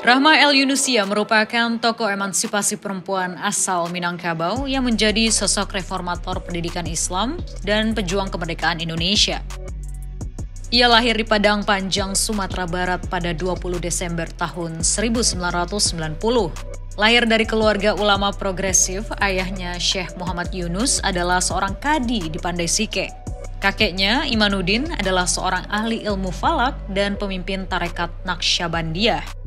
Rahma El Yunusia merupakan tokoh emansipasi perempuan asal Minangkabau yang menjadi sosok reformator pendidikan Islam dan pejuang kemerdekaan Indonesia. Ia lahir di Padang Panjang, Sumatera Barat pada 20 Desember tahun 1990. Lahir dari keluarga ulama progresif, ayahnya Syekh Muhammad Yunus adalah seorang kadi di Pandai Sike. Kakeknya, Imanuddin, adalah seorang ahli ilmu falak dan pemimpin tarekat Naqsyabandiyah.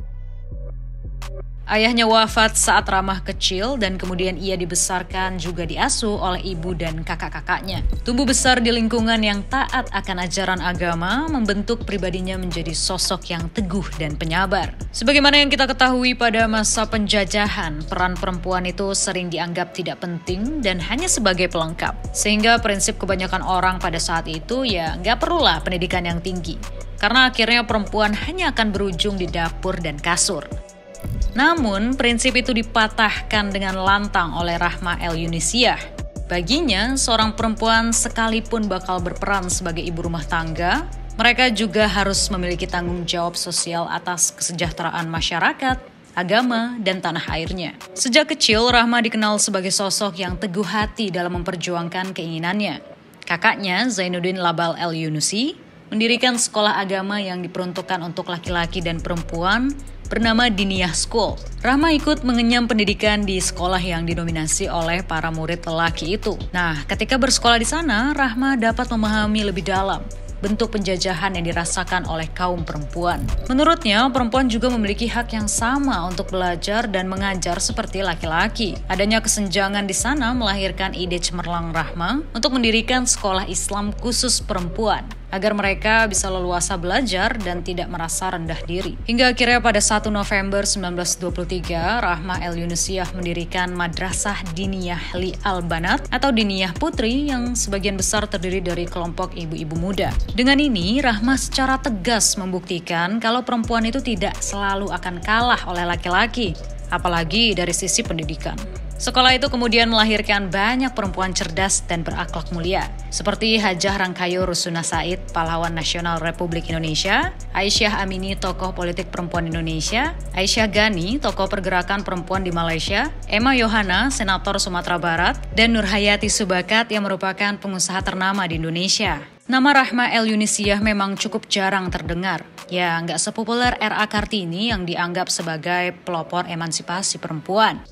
Ayahnya wafat saat Rahma kecil dan kemudian ia dibesarkan juga diasuh oleh ibu dan kakak-kakaknya. Tumbuh besar di lingkungan yang taat akan ajaran agama, membentuk pribadinya menjadi sosok yang teguh dan penyabar. Sebagaimana yang kita ketahui pada masa penjajahan, peran perempuan itu sering dianggap tidak penting dan hanya sebagai pelengkap. Sehingga prinsip kebanyakan orang pada saat itu nggak perlulah pendidikan yang tinggi. Karena akhirnya perempuan hanya akan berujung di dapur dan kasur. Namun, prinsip itu dipatahkan dengan lantang oleh Rahma El Yunusia. Baginya, seorang perempuan sekalipun bakal berperan sebagai ibu rumah tangga, mereka juga harus memiliki tanggung jawab sosial atas kesejahteraan masyarakat, agama, dan tanah airnya. Sejak kecil, Rahma dikenal sebagai sosok yang teguh hati dalam memperjuangkan keinginannya. Kakaknya, Zainuddin Labal El Yunusi, mendirikan sekolah agama yang diperuntukkan untuk laki-laki dan perempuan bernama Diniyah School. Rahma ikut mengenyam pendidikan di sekolah yang didominasi oleh para murid lelaki itu. Nah, ketika bersekolah di sana, Rahma dapat memahami lebih dalam bentuk penjajahan yang dirasakan oleh kaum perempuan. Menurutnya, perempuan juga memiliki hak yang sama untuk belajar dan mengajar seperti laki-laki. Adanya kesenjangan di sana melahirkan ide cemerlang Rahma untuk mendirikan sekolah Islam khusus perempuan, agar mereka bisa leluasa belajar dan tidak merasa rendah diri. Hingga akhirnya pada 1 November 1923, Rahma El Yunusia mendirikan Madrasah Diniyah Li Al-Banat atau Diniyah Putri yang sebagian besar terdiri dari kelompok ibu-ibu muda. Dengan ini, Rahma secara tegas membuktikan kalau perempuan itu tidak selalu akan kalah oleh laki-laki, apalagi dari sisi pendidikan. Sekolah itu kemudian melahirkan banyak perempuan cerdas dan berakhlak mulia, seperti Hajah Rangkayo Rusuna Said, pahlawan nasional Republik Indonesia, Aisyah Amini, tokoh politik perempuan Indonesia, Aisyah Ghani, tokoh pergerakan perempuan di Malaysia, Emma Yohana, senator Sumatera Barat, dan Nurhayati Subakat yang merupakan pengusaha ternama di Indonesia. Nama Rahma El Yunusia memang cukup jarang terdengar. Nggak sepopuler R.A. Kartini yang dianggap sebagai pelopor emansipasi perempuan.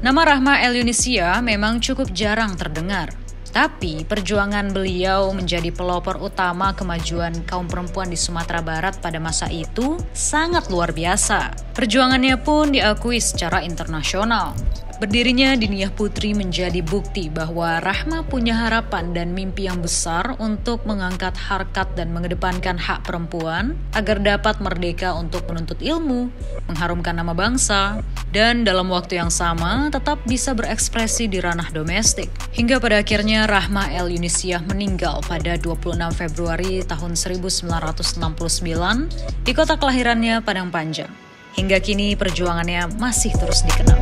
Nama Rahma El Yunusia memang cukup jarang terdengar, tapi perjuangan beliau menjadi pelopor utama kemajuan kaum perempuan di Sumatera Barat pada masa itu sangat luar biasa. Perjuangannya pun diakui secara internasional. Berdirinya Diniyah Putri menjadi bukti bahwa Rahma punya harapan dan mimpi yang besar untuk mengangkat harkat dan mengedepankan hak perempuan agar dapat merdeka untuk menuntut ilmu, mengharumkan nama bangsa, dan dalam waktu yang sama tetap bisa berekspresi di ranah domestik. Hingga pada akhirnya Rahma El Yunusia meninggal pada 26 Februari tahun 1969 di kota kelahirannya Padang Panjang. Hingga kini perjuangannya masih terus dikenal.